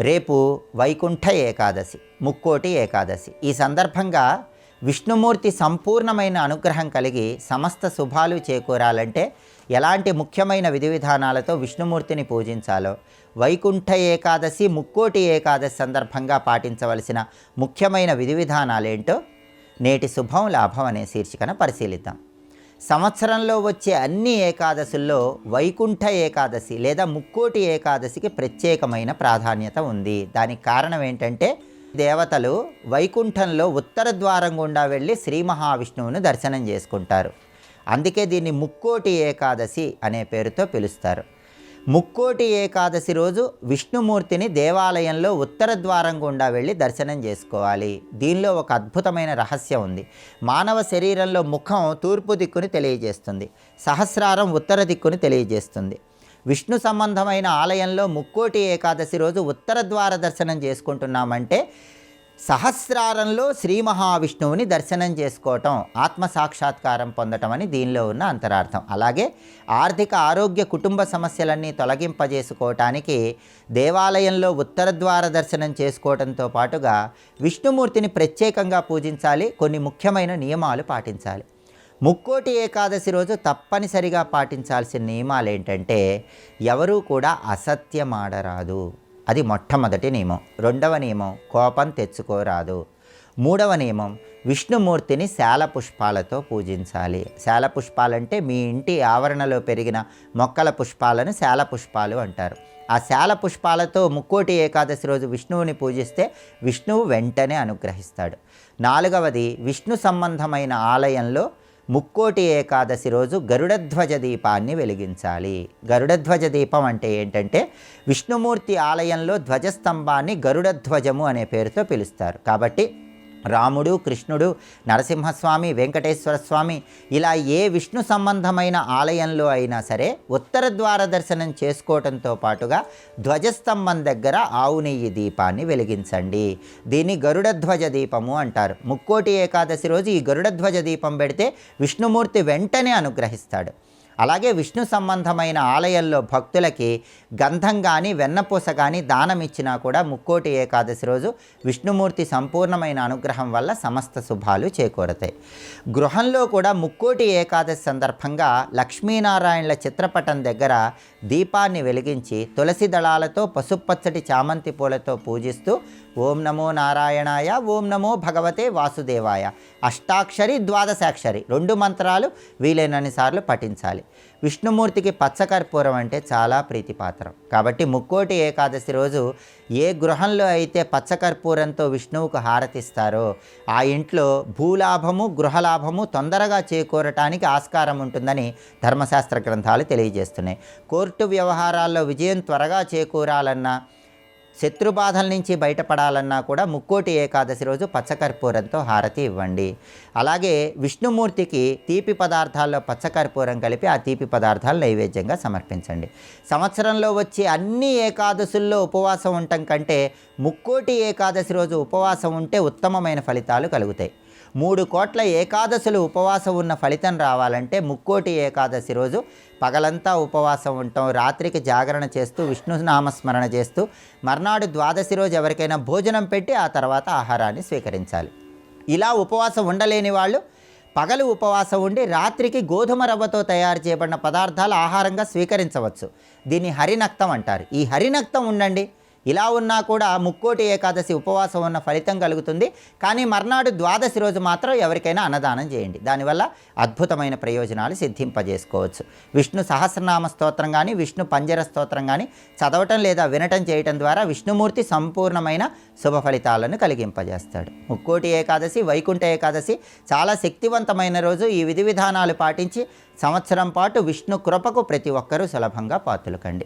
రేపు వైకుంఠ ఏకాదశి, ముక్కోటి ఏకాదశి. ఈ సందర్భంగా విష్ణుమూర్తి సంపూర్ణమైన అనుగ్రహం కలిగి సమస్త శుభాలు చేకూరాలంటే ఎలాంటి ముఖ్యమైన విధి విధానాలతో విష్ణుమూర్తిని పూజించాలో, వైకుంఠ ఏకాదశి, ముక్కోటి ఏకాదశి సందర్భంగా పాటించవలసిన ముఖ్యమైన విధి విధానాలేంటో నేటి శుభం లాభం అనే శీర్షికన పరిశీలిద్దాం. సంవత్సరంలో వచ్చే అన్ని ఏకాదశుల్లో వైకుంఠ ఏకాదశి లేదా ముక్కోటి ఏకాదశికి ప్రత్యేకమైన ప్రాధాన్యత ఉంది. దానికి కారణం ఏంటంటే, దేవతలు వైకుంఠంలో ఉత్తర ద్వారం గుండా వెళ్ళి శ్రీ మహావిష్ణువును దర్శనం చేసుకుంటారు. అందుకే దీన్ని ముక్కోటి ఏకాదశి అనే పేరుతో పిలుస్తారు. ముక్కోటి ఏకాదశి రోజు విష్ణుమూర్తిని దేవాలయంలో ఉత్తర ద్వారం గుండా వెళ్ళి దర్శనం చేసుకోవాలి. దీనిలో ఒక అద్భుతమైన రహస్యం ఉంది. మానవ శరీరంలో ముఖం తూర్పు దిక్కుని తెలియజేస్తుంది, సహస్రారం ఉత్తర దిక్కుని తెలియజేస్తుంది. విష్ణు సంబంధమైన ఆలయంలో ముక్కోటి ఏకాదశి రోజు ఉత్తర ద్వార దర్శనం చేసుకుంటున్నామంటే సహస్రారంలో శ్రీ మహావిష్ణువుని దర్శనం చేసుకోవటం, ఆత్మ సాక్షాత్కారం పొందటం అని దీనిలో ఉన్న అంతరార్థం. అలాగే ఆర్థిక ఆరోగ్య కుటుంబ సమస్యలన్నీ తొలగింపజేసుకోవటానికి దేవాలయంలో ఉత్తర ద్వార దర్శనం చేసుకోవడంతో పాటుగా విష్ణుమూర్తిని ప్రత్యేకంగా పూజించాలి. కొన్ని ముఖ్యమైన నియమాలు పాటించాలి. ముక్కోటి ఏకాదశి రోజు తప్పనిసరిగా పాటించాల్సిన నియమాలు ఏంటంటే, ఎవరూ కూడా అసత్యమాడరాదు. అది మొట్టమొదటి నియమం. రెండవ నియమం, కోపం తెచ్చుకోరాదు. మూడవ నియమం, విష్ణుమూర్తిని శాల పుష్పాలతో పూజించాలి. శాల పుష్పాలంటే మీ ఇంటి ఆవరణలో పెరిగిన మొక్కల పుష్పాలను శాల పుష్పాలు అంటారు. ఆ శాల పుష్పాలతో ముక్కోటి ఏకాదశి రోజు విష్ణువుని పూజిస్తే విష్ణువు వెంటనే అనుగ్రహిస్తాడు. నాలుగవది, విష్ణు సంబంధమైన ఆలయంలో ముక్కోటి ఏకాదశి రోజు గరుడధ్వజ దీపాన్ని వెలిగించాలి. గరుడధ్వజ దీపం అంటే ఏంటంటే, విష్ణుమూర్తి ఆలయంలో ధ్వజస్తంభాన్ని గరుడధ్వజము అనే పేరుతో పిలుస్తారు. కాబట్టి రాముడు, కృష్ణుడు, నరసింహస్వామి, వెంకటేశ్వర స్వామి ఇలా ఏ విష్ణు సంబంధమైన ఆలయంలో అయినా సరే ఉత్తర ద్వార దర్శనం చేసుకోవడంతో పాటుగా ధ్వజస్తంభం దగ్గర ఆవు నెయ్యి దీపాన్ని వెలిగించండి. దీన్ని గరుడధ్వజ దీపము అంటారు. ముక్కోటి ఏకాదశి రోజు ఈ గరుడధ్వజ దీపం పెడితే విష్ణుమూర్తి వెంటనే అనుగ్రహిస్తాడు. అలాగే విష్ణు సంబంధమైన ఆలయంలో భక్తులకి గంధం కానీ వెన్నపూస కానీ దానం ఇచ్చినా కూడా ముక్కోటి ఏకాదశి రోజు విష్ణుమూర్తి సంపూర్ణమైన అనుగ్రహం వల్ల సమస్త శుభాలు చేకూరతాయి. గృహంలో కూడా ముక్కోటి ఏకాదశి సందర్భంగా లక్ష్మీనారాయణల చిత్రపటం దగ్గర దీపాన్ని వెలిగించి తులసి దళాలతో పసుపచ్చటి చామంతి పూలతో పూజిస్తూ ఓం నమో నారాయణాయ, ఓం నమో భగవతే వాసుదేవాయ, అష్టాక్షరి ద్వాదశాక్షరి 2 మంత్రాలు వీలైనన్ని సార్లు పఠించాలి. విష్ణుమూర్తికి పచ్చకర్పూరం అంటే చాలా ప్రీతిపాత్రం. కాబట్టి ముక్కోటి ఏకాదశి రోజు ఏ గృహంలో అయితే పచ్చకర్పూరంతో విష్ణువుకు హారతిస్తారో ఆ ఇంట్లో భూలాభము, గృహలాభము తొందరగా చేకూరటానికి ఆస్కారం ఉంటుందని ధర్మశాస్త్ర గ్రంథాలు తెలియజేస్తున్నాయి. కోర్టు వ్యవహారాల్లో విజయం త్వరగా చేకూరాలన్నా, శత్రుబాధల నుంచి బయటపడాలన్నా కూడా ముక్కోటి ఏకాదశి రోజు పచ్చకర్పూరంతో హారతి ఇవ్వండి. అలాగే విష్ణుమూర్తికి తీపి పదార్థాల్లో పచ్చకర్పూరం కలిపి ఆ తీపి పదార్థాలు నైవేద్యంగా సమర్పించండి. సంవత్సరంలో వచ్చే అన్ని ఏకాదశుల్లో ఉపవాసం ఉండటం కంటే ముక్కోటి ఏకాదశి రోజు ఉపవాసం ఉంటే ఉత్తమమైన ఫలితాలు కలుగుతాయి. 3 కోట్ల ఏకాదశులు ఉపవాసం ఉన్న ఫలితం రావాలంటే ముక్కోటి ఏకాదశి రోజు పగలంతా ఉపవాసం ఉండటం, రాత్రికి జాగరణ చేస్తూ విష్ణు నామస్మరణ చేస్తూ మర్నాడు ద్వాదశి రోజు ఎవరికైనా భోజనం పెట్టి ఆ తర్వాత ఆహారాన్ని స్వీకరించాలి. ఇలా ఉపవాసం ఉండలేని వాళ్ళు పగలు ఉపవాసం ఉండి రాత్రికి గోధుమ రవ్వతో తయారు చేయబడిన పదార్థాలు ఆహారంగా స్వీకరించవచ్చు. దీన్ని హరినక్తం అంటారు. ఈ హరినక్తం ఉండండి. ఇలా ఉన్నా కూడా ముక్కోటి ఏకాదశి ఉపవాసం ఉన్న ఫలితం కలుగుతుంది. కానీ మర్నాడు ద్వాదశి రోజు మాత్రం ఎవరికైనా అన్నదానం చేయండి. దానివల్ల అద్భుతమైన ప్రయోజనాలు సిద్ధింపజేసుకోవచ్చు. విష్ణు సహస్రనామ స్తోత్రం కానీ, విష్ణు పంజర స్తోత్రం కానీ చదవటం లేదా వినటం చేయటం ద్వారా విష్ణుమూర్తి సంపూర్ణమైన శుభ ఫలితాలను కలిగింపజేస్తాడు. ముక్కోటి ఏకాదశి, వైకుంఠ ఏకాదశి చాలా శక్తివంతమైన రోజు. ఈ విధి విధానాలు పాటించి సంవత్సరం పాటు విష్ణు కృపకు ప్రతి ఒక్కరూ సులభంగా పాత్రులు కండి.